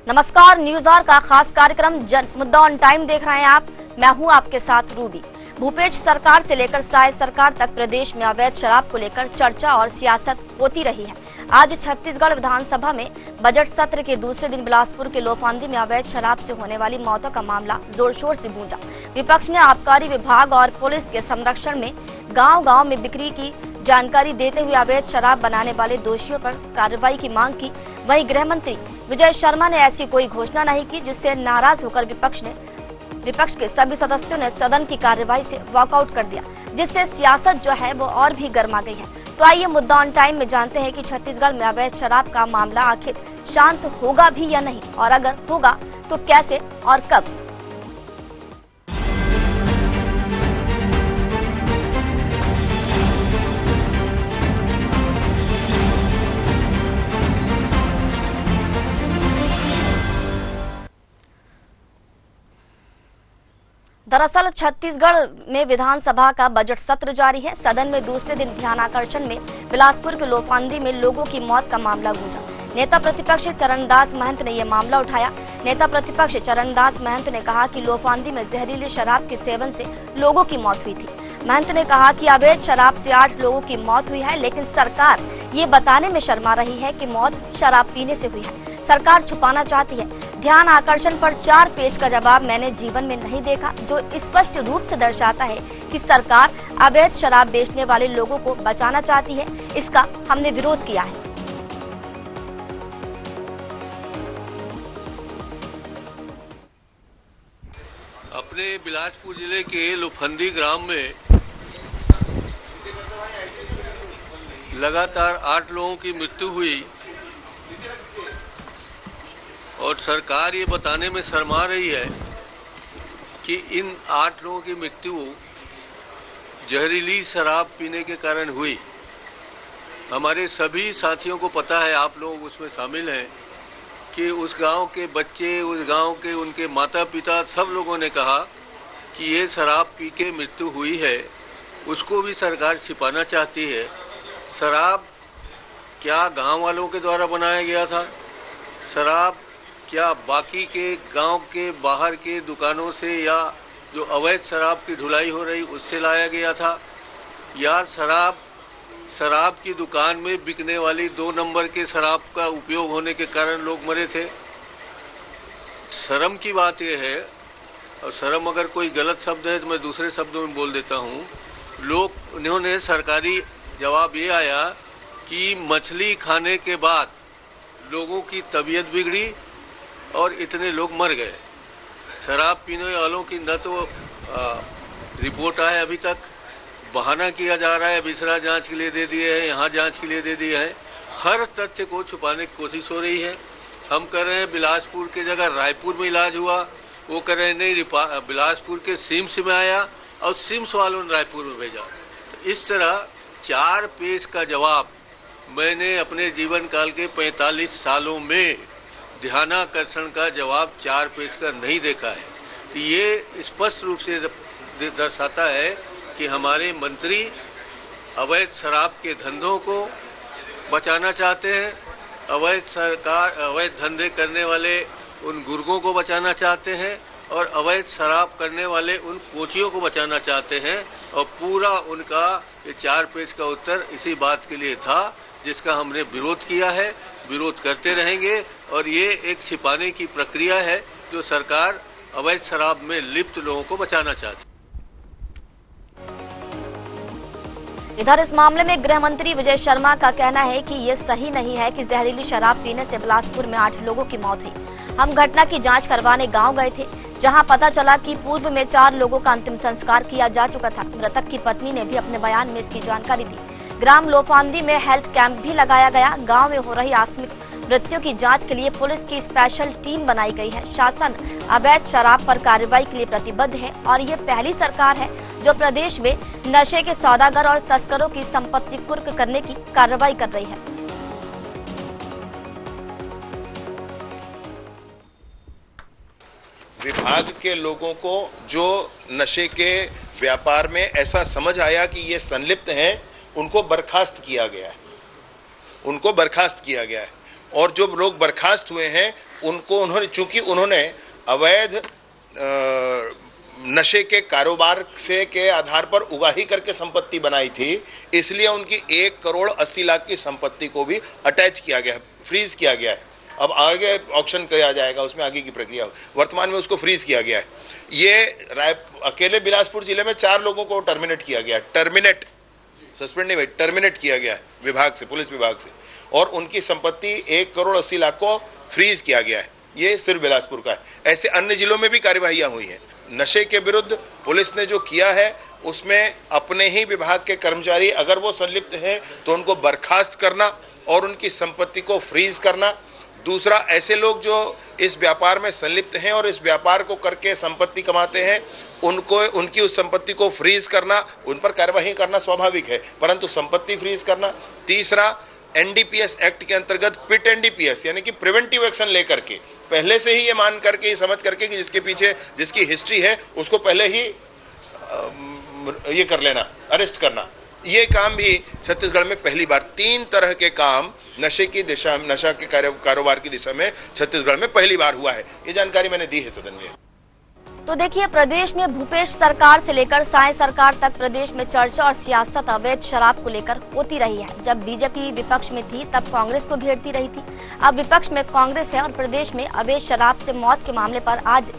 नमस्कार, news our का खास कार्यक्रम मुद्दा ऑन टाइम देख रहे हैं आप। मैं हूं आपके साथ रूबी। भूपेश सरकार से लेकर साय सरकार तक प्रदेश में अवैध शराब को लेकर चर्चा और सियासत होती रही है। आज छत्तीसगढ़ विधानसभा में बजट सत्र के दूसरे दिन बिलासपुर के लोफांदी में अवैध शराब से होने वाली मौतों का मामला जोर शोर से गूंजा। विपक्ष ने आबकारी विभाग और पुलिस के संरक्षण में गांव-गांव में बिक्री की जानकारी देते हुए अवैध शराब बनाने वाले दोषियों पर कार्रवाई की मांग की। वहीं गृह मंत्री विजय शर्मा ने ऐसी कोई घोषणा नहीं की, जिससे नाराज होकर विपक्ष के सभी सदस्यों ने सदन की कार्यवाही से वॉकआउट कर दिया, जिससे सियासत जो है वो और भी गर्मा गई है। तो आइए मुद्दा ऑन टाइम में जानते हैं कि छत्तीसगढ़ में अवैध शराब का मामला आखिर शांत होगा भी या नहीं, और अगर होगा तो कैसे और कब। दरअसल छत्तीसगढ़ में विधानसभा का बजट सत्र जारी है। सदन में दूसरे दिन ध्यानाकर्षण में बिलासपुर के लोफांदी में लोगों की मौत का मामला गूंजा। नेता प्रतिपक्ष चरणदास महंत ने यह मामला उठाया। नेता प्रतिपक्ष चरणदास महंत ने कहा कि लोफांदी में जहरीली शराब के सेवन से लोगों की मौत हुई थी। महंत ने कहा कि अवैध शराब से 8 लोगों की मौत हुई है, लेकिन सरकार ये बताने में शर्मा रही है कि मौत शराब पीने से हुई है। सरकार छुपाना चाहती है। ध्यान आकर्षण पर 4 पेज का जवाब मैंने जीवन में नहीं देखा, जो स्पष्ट रूप से दर्शाता है कि सरकार अवैध शराब बेचने वाले लोगों को बचाना चाहती है। इसका हमने विरोध किया है। अपने बिलासपुर जिले के लोफंदी ग्राम में लगातार 8 लोगों की मृत्यु हुई और सरकार ये बताने में शर्मा रही है कि इन 8 लोगों की मृत्यु जहरीली शराब पीने के कारण हुई। हमारे सभी साथियों को पता है, आप लोग उसमें शामिल हैं, कि उस गांव के बच्चे, उस गांव के उनके माता पिता सब लोगों ने कहा कि ये शराब पी के मृत्यु हुई है। उसको भी सरकार छिपाना चाहती है। शराब क्या गांव वालों के द्वारा बनाया गया था? शराब क्या बाकी के गांव के बाहर के दुकानों से या जो अवैध शराब की ढुलाई हो रही उससे लाया गया था? या शराब की दुकान में बिकने वाली 2 नंबर के शराब का उपयोग होने के कारण लोग मरे थे? शर्म की बात यह है, और शर्म अगर कोई गलत शब्द है तो मैं दूसरे शब्दों में बोल देता हूँ। उन्होंने सरकारी जवाब ये आया कि मछली खाने के बाद लोगों की तबीयत बिगड़ी और इतने लोग मर गए। शराब पीने वालों की न तो रिपोर्ट आए अभी तक, बहाना किया जा रहा है, बिसरा जांच के लिए दे दिए हैं, यहाँ जांच के लिए दे दिए हैं। हर तथ्य को छुपाने की कोशिश हो रही है। हम कह रहे हैं बिलासपुर के जगह रायपुर में इलाज हुआ, वो कह रहे हैं नहीं बिलासपुर के सिम्स में आया और सिम्स वालों ने रायपुर में भेजा। तो इस तरह 4 पेज का जवाब मैंने अपने जीवन काल के 45 सालों में ध्यानाकर्षण का जवाब 4 पेज का नहीं देखा है। तो ये स्पष्ट रूप से दर्शाता है कि हमारे मंत्री अवैध शराब के धंधों को बचाना चाहते हैं, अवैध धंधे करने वाले उन गुर्गों को बचाना चाहते हैं और अवैध शराब करने वाले उन कोचियों को बचाना चाहते हैं। और पूरा उनका ये 4 पेज का उत्तर इसी बात के लिए था, जिसका हमने विरोध किया है, विरोध करते रहेंगे। और ये एक छिपाने की प्रक्रिया है जो सरकार अवैध शराब में लिप्त लोगों को बचाना चाहती है। इधर इस मामले में गृह मंत्री विजय शर्मा का कहना है कि ये सही नहीं है कि जहरीली शराब पीने से बिलासपुर में 8 लोगों की मौत हुई। हम घटना की जांच करवाने गांव गए थे, जहां पता चला कि पूर्व में 4 लोगों का अंतिम संस्कार किया जा चुका था। मृतक की पत्नी ने भी अपने बयान में इसकी जानकारी दी। ग्राम लोफांदी में हेल्थ कैंप भी लगाया गया। गांव में हो रही आकस्मिक मृत्यु की जांच के लिए पुलिस की स्पेशल टीम बनाई गई है। शासन अवैध शराब पर कार्रवाई के लिए प्रतिबद्ध है और ये पहली सरकार है जो प्रदेश में नशे के सौदागर और तस्करों की संपत्ति कुर्क करने की कार्रवाई कर रही है। विभाग के लोगों को जो नशे के व्यापार में ऐसा समझ आया कि ये संलिप्त हैं, उनको बर्खास्त किया गया है। और जो लोग बर्खास्त हुए हैं उनको चूंकि उन्होंने अवैध नशे के कारोबार से के आधार पर उगाही करके संपत्ति बनाई थी, इसलिए उनकी 1,80,00,000 की संपत्ति को भी अटैच किया गया है, फ्रीज किया गया है। अब आगे ऑक्शन किया जाएगा, उसमें आगे की प्रक्रिया, वर्तमान में उसको फ्रीज किया गया है। ये अकेले बिलासपुर जिले में 4 लोगों को टर्मिनेट किया गया, सस्पेंड नहीं भाई, टर्मिनेट किया गया है विभाग से, पुलिस विभाग से, और उनकी संपत्ति 1,80,00,000 को फ्रीज किया गया है। ये सिर्फ बिलासपुर का है। ऐसे अन्य जिलों में भी कार्यवाहियां हुई हैं। नशे के विरुद्ध पुलिस ने जो किया है उसमें अपने ही विभाग के कर्मचारी अगर वो संलिप्त हैं तो उनको बर्खास्त करना और उनकी संपत्ति को फ्रीज करना। दूसरा, ऐसे लोग जो इस व्यापार में संलिप्त हैं और इस व्यापार को करके संपत्ति कमाते हैं उनकी उस संपत्ति को फ्रीज करना, उन पर कार्यवाही करना स्वाभाविक है, परंतु संपत्ति फ्रीज करना। तीसरा, एनडीपीएस एक्ट के अंतर्गत पिट एनडीपीएस यानी कि प्रिवेंटिव एक्शन लेकर के, पहले से ही ये मान करके, ये समझ करके कि जिसके पीछे जिसकी हिस्ट्री है उसको पहले ही ये कर लेना, अरेस्ट करना। ये काम भी छत्तीसगढ़ में पहली बार 3 तरह के काम नशे की दिशा, नशा के कारोबार की दिशा में छत्तीसगढ़ में पहली बार हुआ है। ये जानकारी मैंने दी है सदन में। तो देखिए, प्रदेश में भूपेश सरकार से लेकर साय सरकार तक प्रदेश में चर्चा और सियासत अवैध शराब को लेकर होती रही है। जब बीजेपी विपक्ष में थी तब कांग्रेस को घेरती रही थी, अब विपक्ष में कांग्रेस है और प्रदेश में अवैध शराब से मौत के मामले पर आज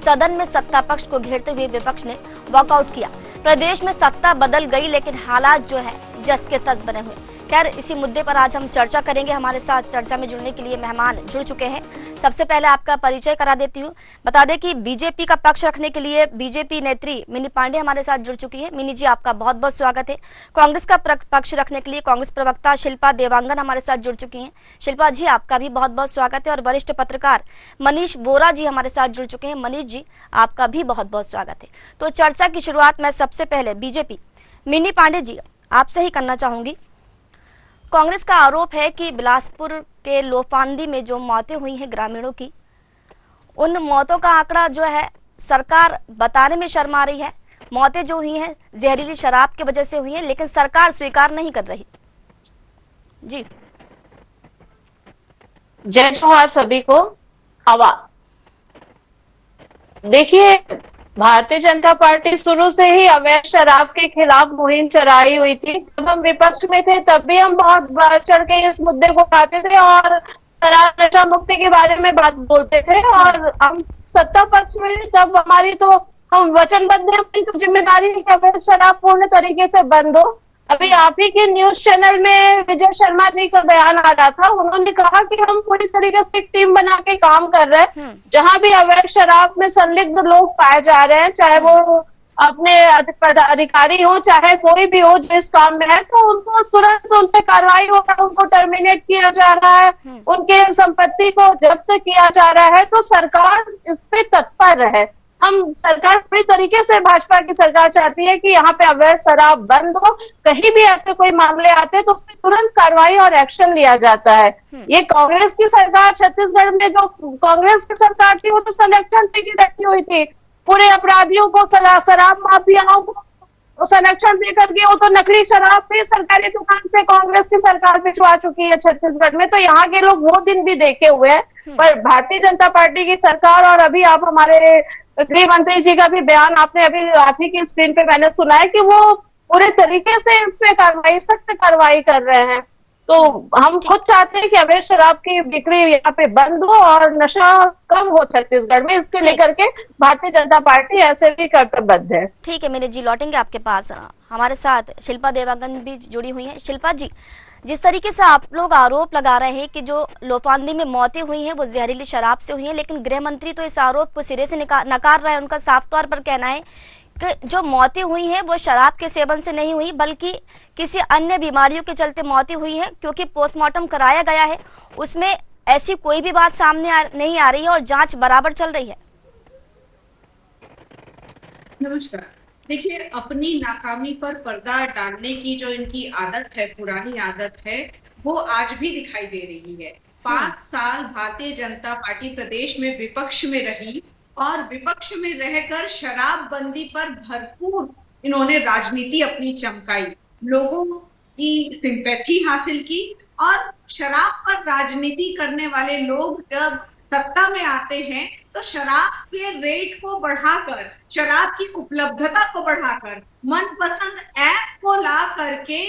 सदन में सत्ता पक्ष को घेरते हुए विपक्ष ने वॉकआउट किया। प्रदेश में सत्ता बदल गई लेकिन हालात जो है जस के तस बने हुए। खैर, इसी मुद्दे पर आज हम चर्चा करेंगे। हमारे साथ चर्चा में जुड़ने के लिए मेहमान जुड़ चुके हैं। सबसे पहले आपका परिचय करा देती हूँ। बता दें कि बीजेपी का पक्ष रखने के लिए बीजेपी नेत्री मिनी पांडे हमारे साथ जुड़ चुकी है। मिनी जी, आपका बहुत बहुत स्वागत है। कांग्रेस का पक्ष रखने के लिए कांग्रेस प्रवक्ता शिल्पा देवांगन हमारे साथ जुड़ चुकी हैं। शिल्पा जी, आपका भी बहुत बहुत स्वागत है। और वरिष्ठ पत्रकार मनीष वोरा जी हमारे साथ जुड़ चुके हैं। मनीष जी, आपका भी बहुत बहुत स्वागत है। तो चर्चा की शुरुआत मैं सबसे पहले बीजेपी मिनी पांडे जी आपसे ही करना चाहूंगी। कांग्रेस का आरोप है कि बिलासपुर के लोफांदी में जो मौतें हुई हैं ग्रामीणों की, उन मौतों का आंकड़ा जो है सरकार बताने में शर्मा रही है। मौतें जो हुई हैं जहरीली शराब की वजह से हुई हैं, लेकिन सरकार स्वीकार नहीं कर रही। जी, जय जोहार सभी को। देखिए, भारतीय जनता पार्टी शुरू से ही अवैध शराब के खिलाफ मुहिम चलाई हुई थी। जब हम विपक्ष में थे तब भी हम बहुत बढ़ चढ़ के इस मुद्दे को उठाते थे और शराब नशा मुक्ति के बारे में बात बोलते थे। और हम सत्ता पक्ष में तब हमारी तो हम वचनबद्ध हैं, अपनी तो जिम्मेदारी है कि अवैध शराब पूर्ण तरीके से बंद हो। अभी आप ही के न्यूज चैनल में विजय शर्मा जी का बयान आ रहा था, उन्होंने कहा कि हम पूरी तरीके से एक टीम बना के काम कर रहे हैं। जहां भी अवैध शराब में संलिग्ध लोग पाए जा रहे हैं, चाहे वो अपने अधिकारी हो चाहे कोई भी हो जो इस काम में है, तो उनको तुरंत उन पे कार्रवाई हो रहा है, उनको टर्मिनेट किया जा रहा है, उनके संपत्ति को जब्त किया जा रहा है। तो सरकार इस पे तत्पर रहे। हम सरकार पूरी तरीके से, भाजपा की सरकार चाहती है कि यहाँ पे अवैध शराब बंद हो। कहीं भी ऐसे कोई मामले आते हैं तो उस पर तुरंत कार्रवाई और एक्शन लिया जाता है। ये कांग्रेस की सरकार, छत्तीसगढ़ में जो कांग्रेस की सरकार थी वो तो संरक्षण से रखी हुई थी। पूरे अपराधियों को, शराब माफियाओं को संरक्षण देकर के वो तो नकली शराब भी सरकारी दुकान से कांग्रेस की सरकार भिजवा चुकी है छत्तीसगढ़ में। तो यहाँ के लोग वो दिन भी देखे हुए हैं। पर भारतीय जनता पार्टी की सरकार, और अभी आप हमारे गृह मंत्री जी का भी बयान आपने अभी आप ही की स्क्रीन पे मैंने सुना है कि वो पूरे तरीके से इस पे कार्रवाई, सख्त कार्रवाई कर रहे हैं। तो हम खुद चाहते हैं कि अवैध शराब की बिक्री यहाँ पे बंद हो और नशा कम हो छत्तीसगढ़ में। इसके लेकर के भारतीय जनता पार्टी ऐसे भी कर्तव्यबद्ध है। ठीक है मेरे जी, लौटेंगे आपके पास। हमारे साथ शिल्पा देवांगन भी जुड़ी हुई है। शिल्पा जी, जिस तरीके से आप लोग आरोप लगा रहे हैं कि जो लोफांदी में मौतें हुई हैं वो जहरीली शराब से हुई हैं, लेकिन गृह मंत्री तो इस आरोप को सिरे से नकार रहा है। उनका साफ तौर पर कहना है कि जो मौतें हुई हैं वो शराब के सेवन से नहीं हुई, बल्कि किसी अन्य बीमारियों के चलते मौतें हुई हैं, क्योंकि पोस्टमार्टम कराया गया है, उसमें ऐसी कोई भी बात सामने नहीं आ रही है और जांच बराबर चल रही है। नमस्कार। देखिए, अपनी नाकामी पर पर्दा डालने की जो इनकी आदत है, पुरानी आदत है, वो आज भी दिखाई दे रही है। 5 साल भारतीय जनता पार्टी प्रदेश में विपक्ष में रही और विपक्ष में रहकर शराबबंदी पर भरपूर इन्होंने राजनीति अपनी चमकाई, लोगों की सिंपैथी हासिल की और शराब पर राजनीति करने वाले लोग जब सत्ता में आते हैं तो शराब के रेट को बढ़ाकर, शराब की उपलब्धता को बढ़ाकर, मनपसंद ऐप को ला करके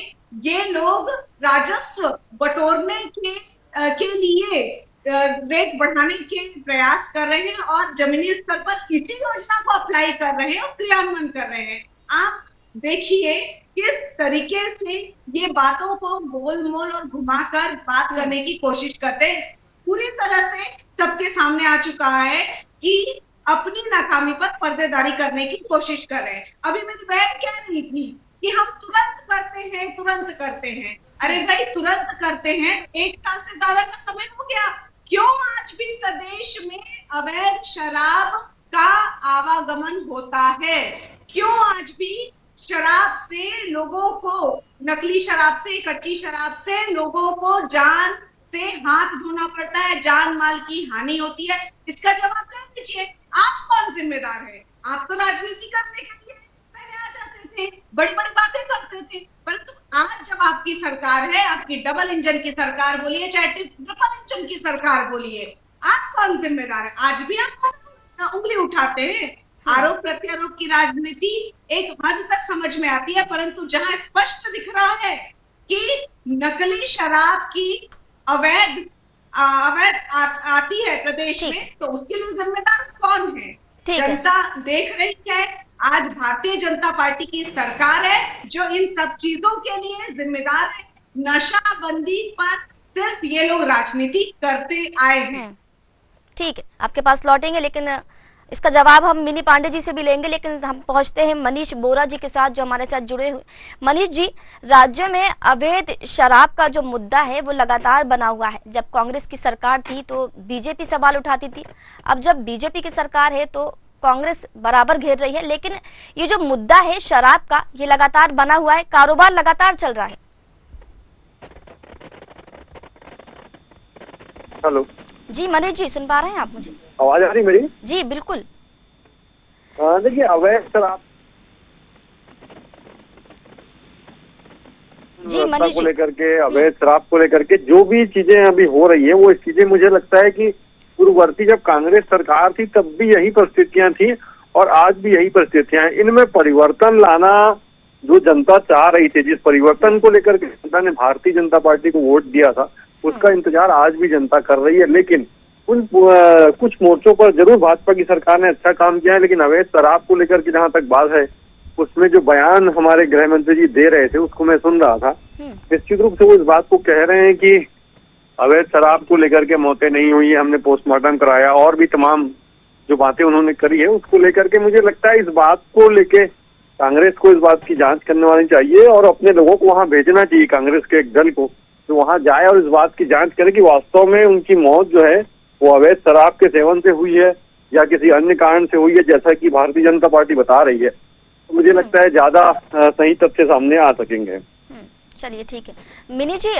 ये लोग राजस्व बटोरने के लिए रेट बढ़ाने के प्रयास कर रहे हैं और जमीनी स्तर पर इसी योजना को अप्लाई कर रहे हैं और क्रियान्वयन कर रहे हैं। आप देखिए किस तरीके से ये बातों को गोल मोल और घुमाकर बात करने की कोशिश करते हैं। पूरी तरह से सबके सामने आ चुका है कि अपनी नाकामी पर पर्देदारी करने की कोशिश कर रहे हैं। अभी मेरी बहन कह रही थी कि हम तुरंत करते हैं। अरे भाई तुरंत करते हैं, 1 साल से ज्यादा का समय हो गया, क्यों आज भी प्रदेश में अवैध शराब का आवागमन होता है? क्यों आज भी शराब से लोगों को, नकली शराब से, कच्ची शराब से लोगों को जान से हाथ धोना पड़ता है, जान माल की हानि होती है? इसका जवाब दे दीजिए। आज कौन जिम्मेदार है? आप तो राजनीति करने के लिए पहले आ जाते थे, बड़ी बड़ी बातें करते थे, परंतु आज जब आपकी सरकार है, आपकी डबल इंजन की सरकार बोलिए चाहे ट्रिपल इंजन की सरकार बोलिए, आज कौन जिम्मेदार है? आज भी आप उंगली उठाते हैं। आरोप प्रत्यारोप की राजनीति एक हद तक समझ में आती है, परंतु जहां स्पष्ट दिख रहा है कि नकली शराब की अवैध आती है प्रदेश में, तो उसके लिए जिम्मेदार कौन है? जनता देख रही है। आज भारतीय जनता पार्टी की सरकार है जो इन सब चीजों के लिए जिम्मेदार है। नशाबंदी पर सिर्फ ये लोग राजनीति करते आए हैं। ठीक है, आपके पास लौटेंगे, लेकिन इसका जवाब हम मिनी पांडे जी से भी लेंगे। लेकिन हम पहुंचते हैं मनीष बोरा जी के साथ जो हमारे साथ जुड़े हुए। मनीष जी, राज्य में अवैध शराब का जो मुद्दा है वो लगातार बना हुआ है। जब कांग्रेस की सरकार थी तो बीजेपी सवाल उठाती थी, अब जब बीजेपी की सरकार है तो कांग्रेस बराबर घेर रही है। लेकिन ये जो मुद्दा है शराब का, ये लगातार बना हुआ है, कारोबार लगातार चल रहा है। हेलो जी मनीष जी, सुन पा रहे हैं आप मुझे? आवाज आ रही मेरी? जी बिल्कुल। देखिए, अवैध शराब जी मनीष को लेकर के, अवैध शराब को लेकर के जो भी चीजें अभी हो रही है, वो इस चीजें मुझे लगता है कि पूर्ववर्ती जब कांग्रेस सरकार थी तब भी यही परिस्थितियां थी और आज भी यही परिस्थितियां हैं। इनमें परिवर्तन लाना जो जनता चाह रही थी, जिस परिवर्तन को लेकर के जनता ने भारतीय जनता पार्टी को वोट दिया था, उसका इंतजार आज भी जनता कर रही है। लेकिन कुछ मोर्चों पर जरूर भाजपा की सरकार ने अच्छा काम किया है, लेकिन अवैध शराब को लेकर के जहां तक बात है, उसमें जो बयान हमारे गृह मंत्री जी दे रहे थे उसको मैं सुन रहा था। निश्चित रूप से वो इस बात को कह रहे हैं कि अवैध शराब को लेकर के मौतें नहीं हुई है, हमने पोस्टमार्टम कराया, और भी तमाम जो बातें उन्होंने करी है उसको लेकर के मुझे लगता है इस बात को लेके कांग्रेस को इस बात की जांच करने वाली चाहिए और अपने लोगों को वहां भेजना चाहिए, कांग्रेस के एक दल को, जो वहां जाए और इस बात की जांच करे कि वास्तव में उनकी मौत जो है वो अवैध शराब के सेवन से हुई है या किसी अन्य कारण से हुई है, जैसा कि भारतीय जनता पार्टी बता रही है। तो मुझे लगता है ज्यादा सही तथ्य सामने आ सकेंगे। चलिए ठीक है। मिनी जी,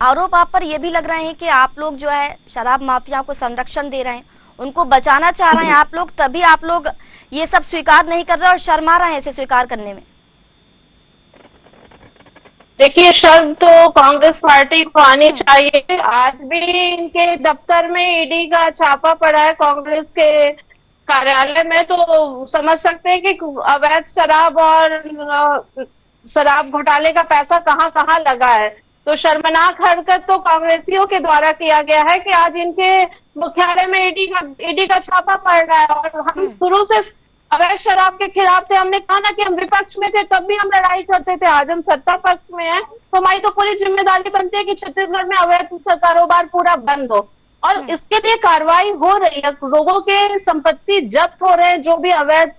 आरोप आप पर यह भी लग रहे हैं कि आप लोग जो है शराब माफिया को संरक्षण दे रहे हैं, उनको बचाना चाह रहे हैं आप लोग, तभी आप लोग ये सब स्वीकार नहीं कर रहे और शर्मा रहे हैं इसे स्वीकार करने में। देखिए, शर्म तो कांग्रेस पार्टी को आनी चाहिए। आज भी इनके दफ्तर में ईडी का छापा पड़ा है कांग्रेस के कार्यालय में, तो समझ सकते हैं कि अवैध शराब और शराब घोटाले का पैसा कहां कहां लगा है। तो शर्मनाक हरकत तो कांग्रेसियों के द्वारा किया गया है कि आज इनके मुख्यालय में ईडी का छापा पड़ रहा है। और हम शुरू से अवैध शराब के खिलाफ थे। हमने कहा ना कि हम विपक्ष में थे तब भी हम लड़ाई करते थे, आज हम सत्ता पक्ष में हैं तो हमारी तो पूरी जिम्मेदारी बनती है कि छत्तीसगढ़ में अवैध कारोबार पूरा बंद हो और इसके लिए कार्रवाई हो रही है। लोगों के संपत्ति जब्त हो रहे हैं जो भी अवैध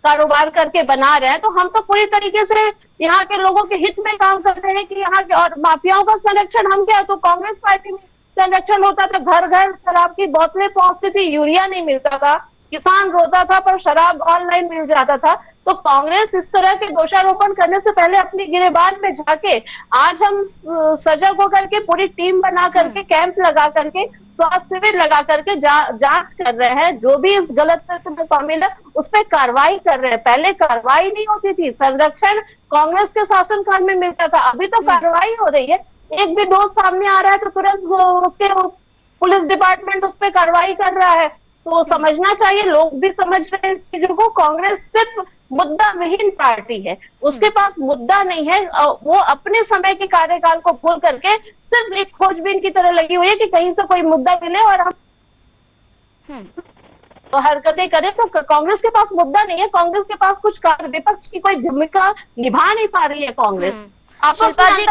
कारोबार करके बना रहे हैं, तो हम तो पूरी तरीके से यहाँ के लोगों के हित में काम कर रहे हैं कि यहाँ के, और माफियाओं का संरक्षण हम क्या, तो कांग्रेस पार्टी में संरक्षण होता था, घर घर शराब की बोतलें पहुंचती थी, यूरिया नहीं मिलता था, किसान रोता था पर शराब ऑनलाइन मिल जाता था। तो कांग्रेस इस तरह के दोषारोपण करने से पहले अपनी गिरेबान में जाके आज हम सजग होकर के पूरी टीम बना करके कैंप लगा करके स्वास्थ्य शिविर लगा करके जांच कर रहे हैं। जो भी इस गलत तथ्य में शामिल है उस पर कार्रवाई कर रहे हैं। पहले कार्रवाई नहीं होती थी, संरक्षण कांग्रेस के शासनकाल में मिलता था, अभी तो कार्रवाई हो रही है। एक भी दोष सामने आ रहा है तो तुरंत उसके पुलिस डिपार्टमेंट उस पर कार्रवाई कर रहा है। तो समझना चाहिए, लोग भी समझ रहे हैं इस चीजों को। कांग्रेस सिर्फ मुद्दा विहीन पार्टी है, उसके पास मुद्दा नहीं है। वो अपने समय के कार्यकाल को भूल करके सिर्फ एक खोजबीन की तरह लगी हुई है कि कहीं से कोई मुद्दा मिले और हम तो हरकतें करें। तो कांग्रेस के पास मुद्दा नहीं है, कांग्रेस के पास कुछ विपक्ष की कोई भूमिका निभा नहीं पा रही है कांग्रेस। शिल्पा जी,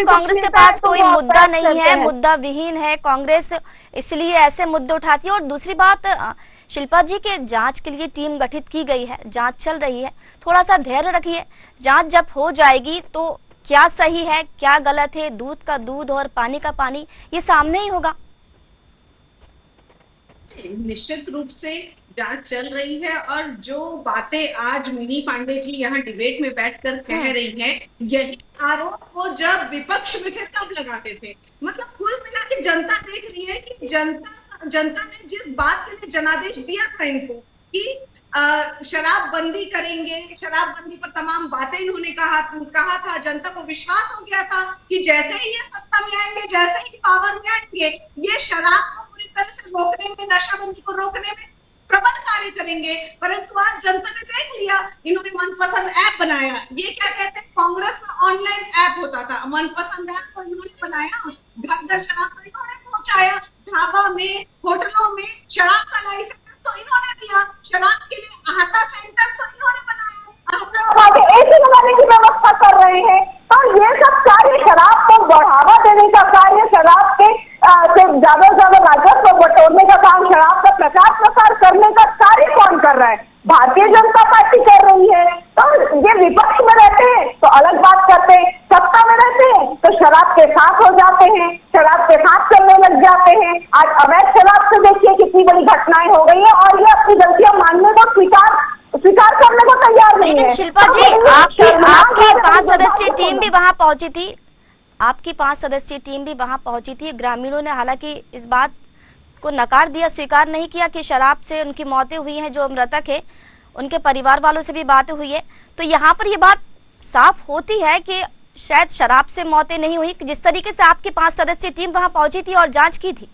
कांग्रेस के पास कोई मुद्दा नहीं है, मुद्दा विहीन है कांग्रेस, इसलिए ऐसे मुद्दे उठाती है। और दूसरी बात, शिल्पा जी के जांच के लिए टीम गठित की गई है, जांच चल रही है, थोड़ा सा धैर्य रखिए। जांच जब हो जाएगी तो क्या सही है क्या गलत है, दूध का दूध और पानी का पानी, ये सामने ही होगा। निश्चित रूप से जांच चल रही है और जो बातें आज मिनी पांडे जी यहाँ डिबेट में बैठकर कह रही हैं, यही आरोप वो जब विपक्ष में थे तब लगाते थे। मतलब कुल मिला के जनता देख रही है कि जनता ने जिस बात के लिए जनादेश दिया था इनको कि शराबबंदी करेंगे, शराबबंदी पर तमाम बातें इन्होंने कहा था, जनता को विश्वास हो गया था कि जैसे ही ये सत्ता में आएंगे, जैसे ही पावर में आएंगे, ये शराब को पूरी तरह से रोकने में, नशाबंदी को रोकने में प्रबल कार्य करेंगे। परंतु आज जनता ने देख लिया, इन्होंने मनपसंद ऐप बनाया। ये क्या कहते हैं, कांग्रेस में ऑनलाइन ऐप होता था, मनपसंद ऐप को इन्होंने बनाया, घर घर शराब को इन्होंने पहुंचाया, ढाबा में, होटलों में शराब का लाइसेंस तो इन्होंने दिया, शराब के लिए अहाता सेंटर तो इन्होंने बनाया, ऐसे बनाने की व्यवस्था कर रहे हैं। और ये सब कार्य शराब को बढ़ावा देने का कार्य, शराब के से ज्यादा से ज्यादा राजस्व बटोरने का काम, शराब का प्रचार प्रसार करने का कार्य कौन कर रहा है? भारतीय जनता पार्टी कर रही है। तो ये विपक्ष में रहते हैं तो अलग बात करते हैं, सत्ता में रहते हैं तो शराब के साथ हो जाते हैं, शराब के साथ चलने लग जाते हैं। आज अवैध शराब से देखिए कितनी बड़ी घटनाएं हो गई है और ये अपनी गलतियां मानने को स्वीकार करने को तैयार नहीं है। लेकिन शिल्पा जी, आपकी 5 सदस्यीय टीम भी वहां पहुंची थी, आपकी 5 सदस्यीय टीम भी वहां पहुंची थी। ग्रामीणों ने हालांकि इस बात को नकार दिया, स्वीकार नहीं किया कि शराब से उनकी मौतें हुई हैं। जो मृतक है उनके परिवार वालों से भी बातें हुई है, तो यहाँ पर ये बात साफ होती है कि शायद शराब से मौतें नहीं हुई। जिस तरीके से आपकी 5 सदस्यीय टीम वहां पहुंची थी और जांच की थी,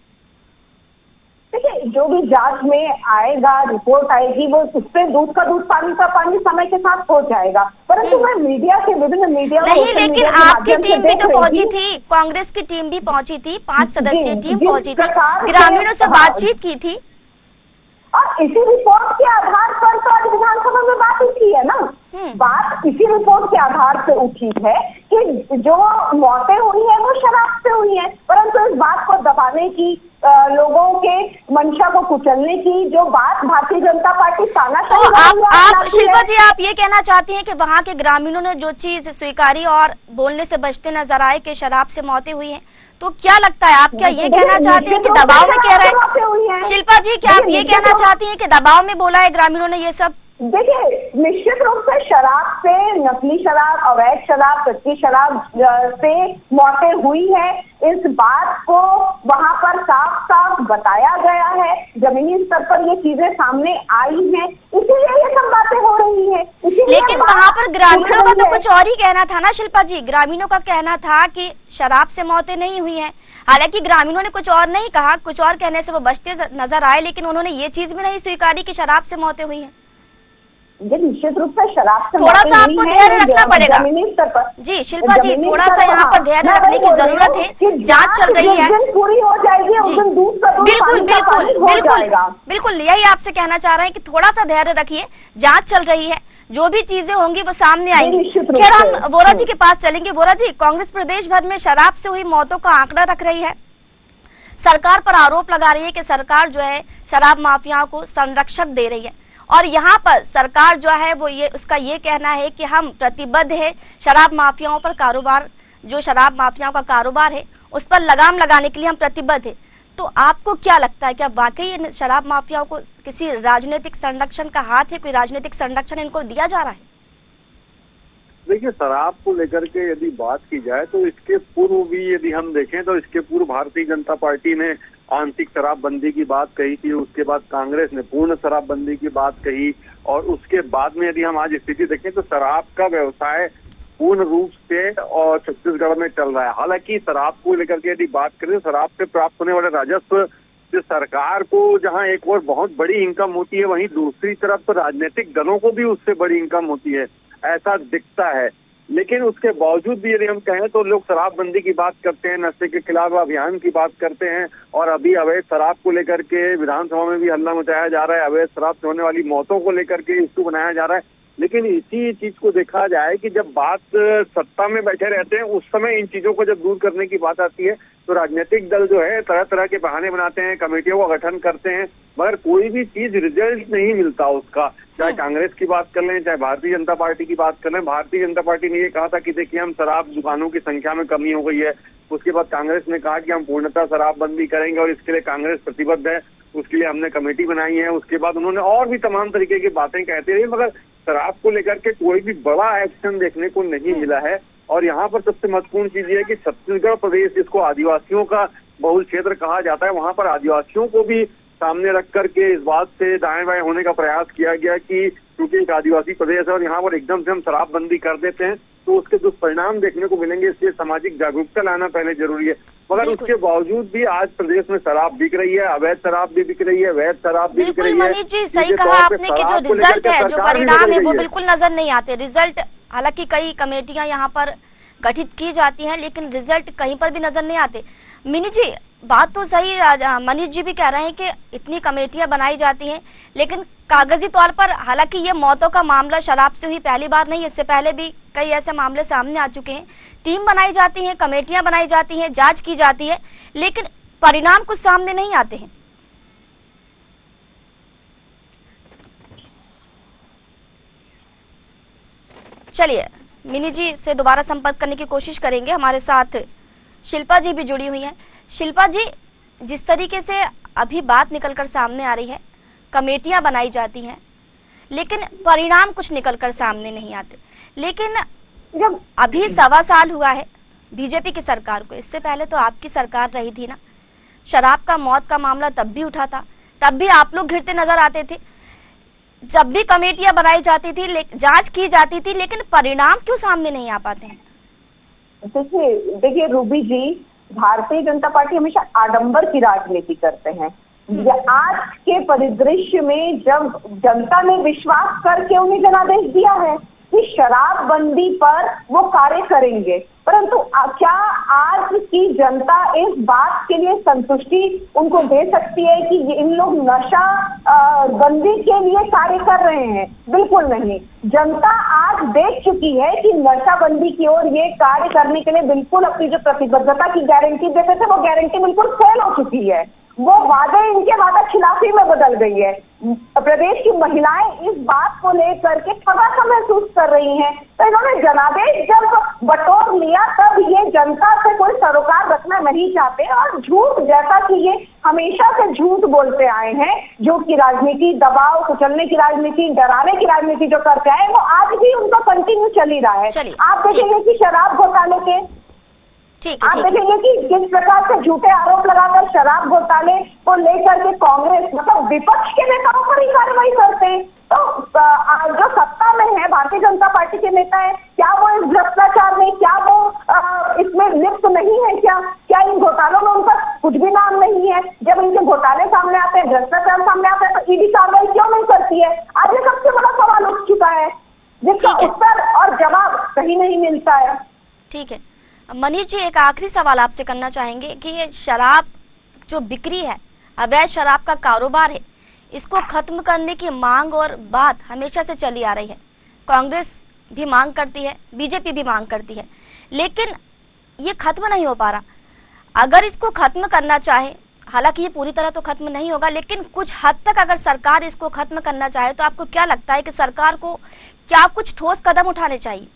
देखिए जो भी जांच में आएगा, रिपोर्ट आएगी, वो उससे दूध का दूध पानी का पानी समय के साथ हो जाएगा। परंतु मैं मीडिया के विभिन्न मीडिया नहीं, लेकिन आपकी टीम भी तो पहुंची थी, कांग्रेस की टीम भी पहुंची थी, 5 सदस्यीय टीम पहुंची थी, ग्रामीणों से बातचीत की थी और इसी रिपोर्ट के आधार पर तो आज विधानसभा में बात उठी है ना। बात इसी रिपोर्ट के आधार से उठी है कि जो मौतें हुई है वो शराब से हुई है। परंतु इस बात को दबाने की, लोगों के मंशा को कुचलने की जो बात भारतीय जनता पार्टी तो आप शिल्पा जी, आप ये कहना चाहती हैं कि वहाँ के ग्रामीणों ने जो चीज स्वीकारी और बोलने से बचते नजर आए कि शराब से मौतें हुई हैं, तो क्या लगता है, आप क्या ये कहना चाहती हैं कि दबाव में कह रहे हैं? शिल्पा जी, क्या आप ये कहना चाहती हैं कि दबाव में बोला है ग्रामीणों ने ये सब? देखिए निश्चित रूप से शराब से, नकली शराब, अवैध शराब, कच्ची शराब से मौतें हुई है, इस बात को वहां पर साफ साफ बताया गया है, जमीनी स्तर पर ये चीजें सामने आई हैं, इसीलिए ये सब बातें हो रही है। लेकिन वहां पर ग्रामीणों का तो कुछ और ही कहना था ना शिल्पा जी, ग्रामीणों का कहना था कि शराब से मौतें नहीं हुई हैं। हालांकि ग्रामीणों ने कुछ और नहीं कहा, कुछ और कहने से वो बचते नजर आए, लेकिन उन्होंने ये चीज भी नहीं स्वीकारी कि शराब से मौतें हुई हैं। ये निश्चित रूप से शराब से थोड़ा सा आपको धैर्य रखना पड़ेगा जमीनी स्तर पर। जी शिल्पा जी, थोड़ा सा यहाँ पर धैर्य रखने की जरूरत है, जांच चल रही है, पूरी हो जाएगी उस दिन दूध का दूध, बिल्कुल पानी का पानी हो जाएगा। बिल्कुल यही आपसे कहना चाह रहे हैं कि थोड़ा सा धैर्य रखिए, जांच चल रही है, जो भी चीजें होंगी वो सामने आएंगी। खैर हम वोरा जी के पास चलेंगे। वोरा जी, कांग्रेस प्रदेश भर में शराब से हुई मौतों का आंकड़ा रख रही है, सरकार पर आरोप लगा रही है कि सरकार जो है शराब माफियाओं को संरक्षक दे रही है, और यहाँ पर सरकार जो है वो उसका ये कहना है कि हम प्रतिबद्ध है शराब माफियाओं पर कारोबार, जो शराब माफियाओं का कारोबार है उस पर लगाम लगाने के लिए हम प्रतिबद्ध है। तो आपको क्या लगता है, क्या वाकई शराब माफियाओं को किसी राजनीतिक संरक्षण का हाथ है, कोई राजनीतिक संरक्षण इनको दिया जा रहा है? देखिए, शराब को लेकर के यदि बात की जाए तो इसके पूर्व भी यदि हम देखें तो इसके पूर्व भारतीय जनता पार्टी ने आंशिक शराबबंदी की बात कही थी, उसके बाद कांग्रेस ने पूर्ण शराबबंदी की बात कही, और उसके बाद में यदि हम आज स्थिति देखें तो शराब का व्यवसाय पूर्ण रूप से और छत्तीसगढ़ में चल रहा है। हालांकि शराब को लेकर के यदि बात करें, शराब से प्राप्त होने वाले राजस्व से सरकार को जहां एक और बहुत बड़ी इनकम होती है, वहीं दूसरी तरफ राजनीतिक दलों को भी उससे बड़ी इनकम होती है, ऐसा दिखता है। लेकिन उसके बावजूद भी यदि हम कहें तो लोग शराबबंदी की बात करते हैं, नशे के खिलाफ अभियान की बात करते हैं, और अभी अवैध शराब को लेकर के विधानसभा में भी हल्ला मचाया जा रहा है, अवैध शराब से होने वाली मौतों को लेकर के इश्यू बनाया जा रहा है। लेकिन इसी चीज को देखा जाए कि जब बात सत्ता में बैठे रहते हैं, उस समय इन चीजों को जब दूर करने की बात आती है तो राजनीतिक दल जो है तरह तरह के बहाने बनाते हैं, कमेटियों का गठन करते हैं, मगर कोई भी चीज रिजल्ट नहीं मिलता उसका। चाहे कांग्रेस की बात कर लें, चाहे भारतीय जनता पार्टी की बात कर लें। भारतीय जनता पार्टी ने ये कहा था कि देखिए हम शराब दुकानों की संख्या में कमी हो गई है, उसके बाद कांग्रेस ने कहा कि हम पूर्णतः शराबबंदी करेंगे और इसके लिए कांग्रेस प्रतिबद्ध है, उसके लिए हमने कमेटी बनाई है। उसके बाद उन्होंने और भी तमाम तरीके की बातें कहते रहे, मगर शराब को लेकर के कोई भी बड़ा एक्शन देखने को नहीं मिला है। और यहाँ पर सबसे महत्वपूर्ण चीज ये है कि छत्तीसगढ़ प्रदेश, जिसको आदिवासियों का बहुल क्षेत्र कहा जाता है, वहाँ पर आदिवासियों को भी सामने रख करके इस बात से दाएं बाएं होने का प्रयास किया गया कि क्योंकि एक आदिवासी प्रदेश है और यहाँ पर एकदम से हम शराबबंदी कर देते हैं तो उसके दुष्परिणाम देखने को मिलेंगे, इसलिए सामाजिक जागरूकता लाना पहले जरूरी है। मगर उसके बावजूद भी आज प्रदेश में शराब बिक रही है, अवैध शराब भी बिक रही है, वैध शराब भी बिक रही है। मनीष जी, सही कहा आपने कि जो रिजल्ट है, जो परिणाम है, वो बिल्कुल नजर नहीं आते। रिजल्ट, हालांकि कई कमेटियां यहाँ पर गठित की जाती हैं, लेकिन रिजल्ट कहीं पर भी नजर नहीं आते। मिनी जी, बात तो सही, मनीष जी भी कह रहे हैं कि इतनी कमेटियां बनाई जाती हैं, लेकिन कागजी तौर पर, हालांकि ये मौतों का मामला शराब से हुई पहली बार नहीं, इससे पहले भी कई ऐसे मामले सामने आ चुके हैं। टीम बनाई जाती है, कमेटियां बनाई जाती हैं, जांच की जाती है, लेकिन परिणाम कुछ सामने नहीं आते हैं। चलिए मिनी जी से दोबारा संपर्क करने की कोशिश करेंगे। हमारे साथ शिल्पा जी भी जुड़ी हुई हैं। शिल्पा जी, जिस तरीके से अभी बात निकलकर सामने आ रही है, कमेटियां बनाई जाती हैं लेकिन परिणाम कुछ निकलकर सामने नहीं आते। लेकिन जब अभी 1.25 साल हुआ है बीजेपी की सरकार को, इससे पहले तो आपकी सरकार रही थी ना, शराब का मौत का मामला तब भी उठा था, तब भी आप लोग घिरते नजर आते थे। जब भी कमेटियां बनाई जाती थी, जांच की जाती थी, लेकिन परिणाम क्यों सामने नहीं आ पाते हैं? देखिए रूबी जी, भारतीय जनता पार्टी हमेशा आडंबर की राजनीति करते हैं। आज के परिदृश्य में जब जनता ने विश्वास करके उन्हें जनादेश दिया है कि शराबबंदी पर वो कार्य करेंगे, परंतु क्या आज की जनता इस बात के लिए संतुष्टि उनको दे सकती है कि इन लोग नशा बंदी के लिए कार्य कर रहे हैं? बिल्कुल नहीं। जनता आज देख चुकी है कि नशाबंदी की ओर ये कार्य करने के लिए बिल्कुल अपनी जो प्रतिबद्धता की गारंटी देते थे, वो गारंटी बिल्कुल फेल हो चुकी है। वो वादे, इनके वादा खिलाफी में बदल गई है। प्रदेश की महिलाएं इस बात को लेकर के ठगा सा महसूस कर रही हैं। तो इन्होंने जनादेश जब बटोर लिया, तब ये जनता से कोई सरोकार रखना नहीं चाहते और झूठ, जैसा कि ये हमेशा से झूठ बोलते आए हैं, जो कि राजनीति, दबाव कुचलने की राजनीति, डराने की राजनीति जो करते आए, वो आज भी उनका कंटिन्यू चल ही रहा है। आप देखेंगे कि शराब घोटाले के, आप देखेंगे कि किस प्रकार से झूठे आरोप लगाकर शराब घोटाले को लेकर के कांग्रेस, मतलब विपक्ष के नेताओं पर ही कार्रवाई करते हैं। तो जो सत्ता में है भारतीय जनता पार्टी के नेता है, क्या वो इस भ्रष्टाचार में, क्या वो इसमें लिप्त नहीं है? क्या इन घोटालों में उनका कुछ भी नाम नहीं है? जब इनके घोटाले सामने आते हैं, भ्रष्टाचार सामने आता है, तो ईडी कार्रवाई क्यों नहीं करती है? आज ये सबसे बड़ा सवाल उठ चुका है, जिसका उत्तर और जवाब कहीं नहीं मिलता है। ठीक है मनीष जी, एक आखिरी सवाल आपसे करना चाहेंगे कि ये शराब जो बिक्री है, अवैध शराब का कारोबार है, इसको खत्म करने की मांग और बात हमेशा से चली आ रही है। कांग्रेस भी मांग करती है, बीजेपी भी मांग करती है, लेकिन ये खत्म नहीं हो पा रहा। अगर इसको खत्म करना चाहे, हालांकि ये पूरी तरह तो खत्म नहीं होगा, लेकिन कुछ हद तक अगर सरकार इसको खत्म करना चाहे, तो आपको क्या लगता है कि सरकार को क्या कुछ ठोस कदम उठाने चाहिए?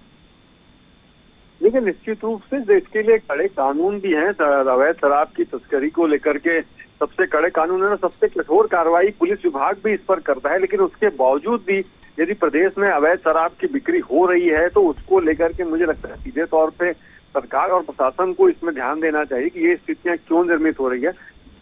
लेकिन निश्चित रूप से इसके लिए कड़े कानून भी हैं। अवैध शराब की तस्करी को लेकर के सबसे कड़े कानून है, सबसे कठोर कार्रवाई पुलिस विभाग भी इस पर करता है। लेकिन उसके बावजूद भी यदि प्रदेश में अवैध शराब की बिक्री हो रही है, तो उसको लेकर के मुझे लगता है सीधे तौर पे सरकार और प्रशासन को इसमें ध्यान देना चाहिए कि ये स्थितियां क्यों निर्मित हो रही है।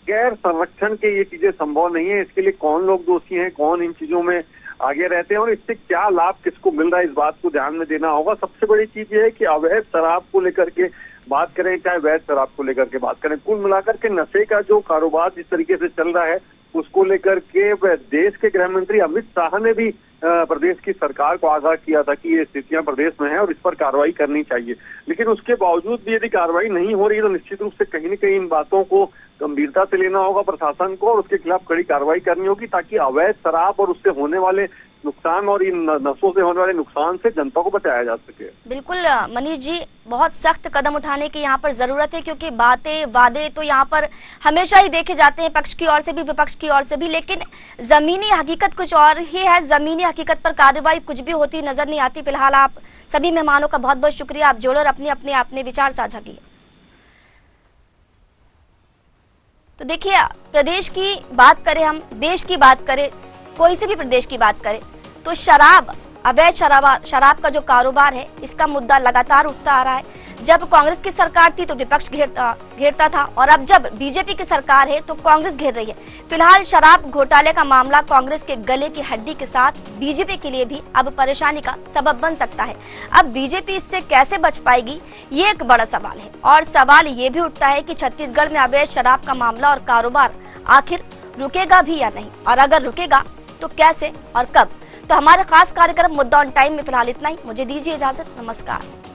गैर संरक्षण के ये चीजें संभव नहीं है। इसके लिए कौन लोग दोषी हैं, कौन इन चीजों में आगे रहते हैं और इससे क्या लाभ किसको मिल रहा है इस बात को ध्यान में देना होगा। सबसे बड़ी चीज ये है कि अवैध शराब को लेकर के बात करें चाहे वैध शराब को लेकर के बात करें, कुल मिलाकर के नशे का जो कारोबार जिस तरीके से चल रहा है उसको लेकर के देश के गृह मंत्री अमित शाह ने भी प्रदेश की सरकार को आगाह किया था कि ये स्थितियां प्रदेश में है और इस पर कार्रवाई करनी चाहिए। लेकिन उसके बावजूद भी यदि कार्रवाई नहीं हो रही है तो निश्चित रूप से कहीं न कहीं इन बातों को गंभीरता से लेना होगा प्रशासन को और उसके खिलाफ कड़ी कार्रवाई करनी होगी ताकि अवैध शराब और उससे होने वाले नुकसान और इन नशों से होने वाले नुकसान से जनता को बचाया जा सके। बिल्कुल मनीष जी, बहुत सख्त कदम उठाने की यहाँ पर जरूरत है क्योंकि बातें वादे तो यहाँ पर हमेशा ही देखे जाते हैं पक्ष की ओर से भी विपक्ष की ओर से भी, लेकिन जमीनी हकीकत कुछ और ही है। जमीनी हकीकत पर कार्रवाई कुछ भी होती नजर नहीं आती। फिलहाल आप सभी मेहमानों का बहुत बहुत शुक्रिया, आप जोड़ो और अपने विचार साझा किए। तो देखिए, प्रदेश की बात करें, हम देश की बात करें, कोई से भी प्रदेश की बात करें तो शराब, अवैध शराब का जो कारोबार है इसका मुद्दा लगातार उठता आ रहा है। जब कांग्रेस की सरकार थी तो विपक्ष घेरता था और अब जब बीजेपी की सरकार है तो कांग्रेस घेर रही है। फिलहाल शराब घोटाले का मामला कांग्रेस के गले की हड्डी के साथ बीजेपी के लिए भी अब परेशानी का सबब बन सकता है। अब बीजेपी इससे कैसे बच पाएगी, ये एक बड़ा सवाल है। और सवाल ये भी उठता है कि छत्तीसगढ़ में अवैध शराब का मामला और कारोबार आखिर रुकेगा भी या नहीं, और अगर रुकेगा तो कैसे और कब। तो हमारे खास कार्यक्रम मुद्दा ऑन टाइम में फिलहाल इतना ही। मुझे दीजिए इजाजत, नमस्कार।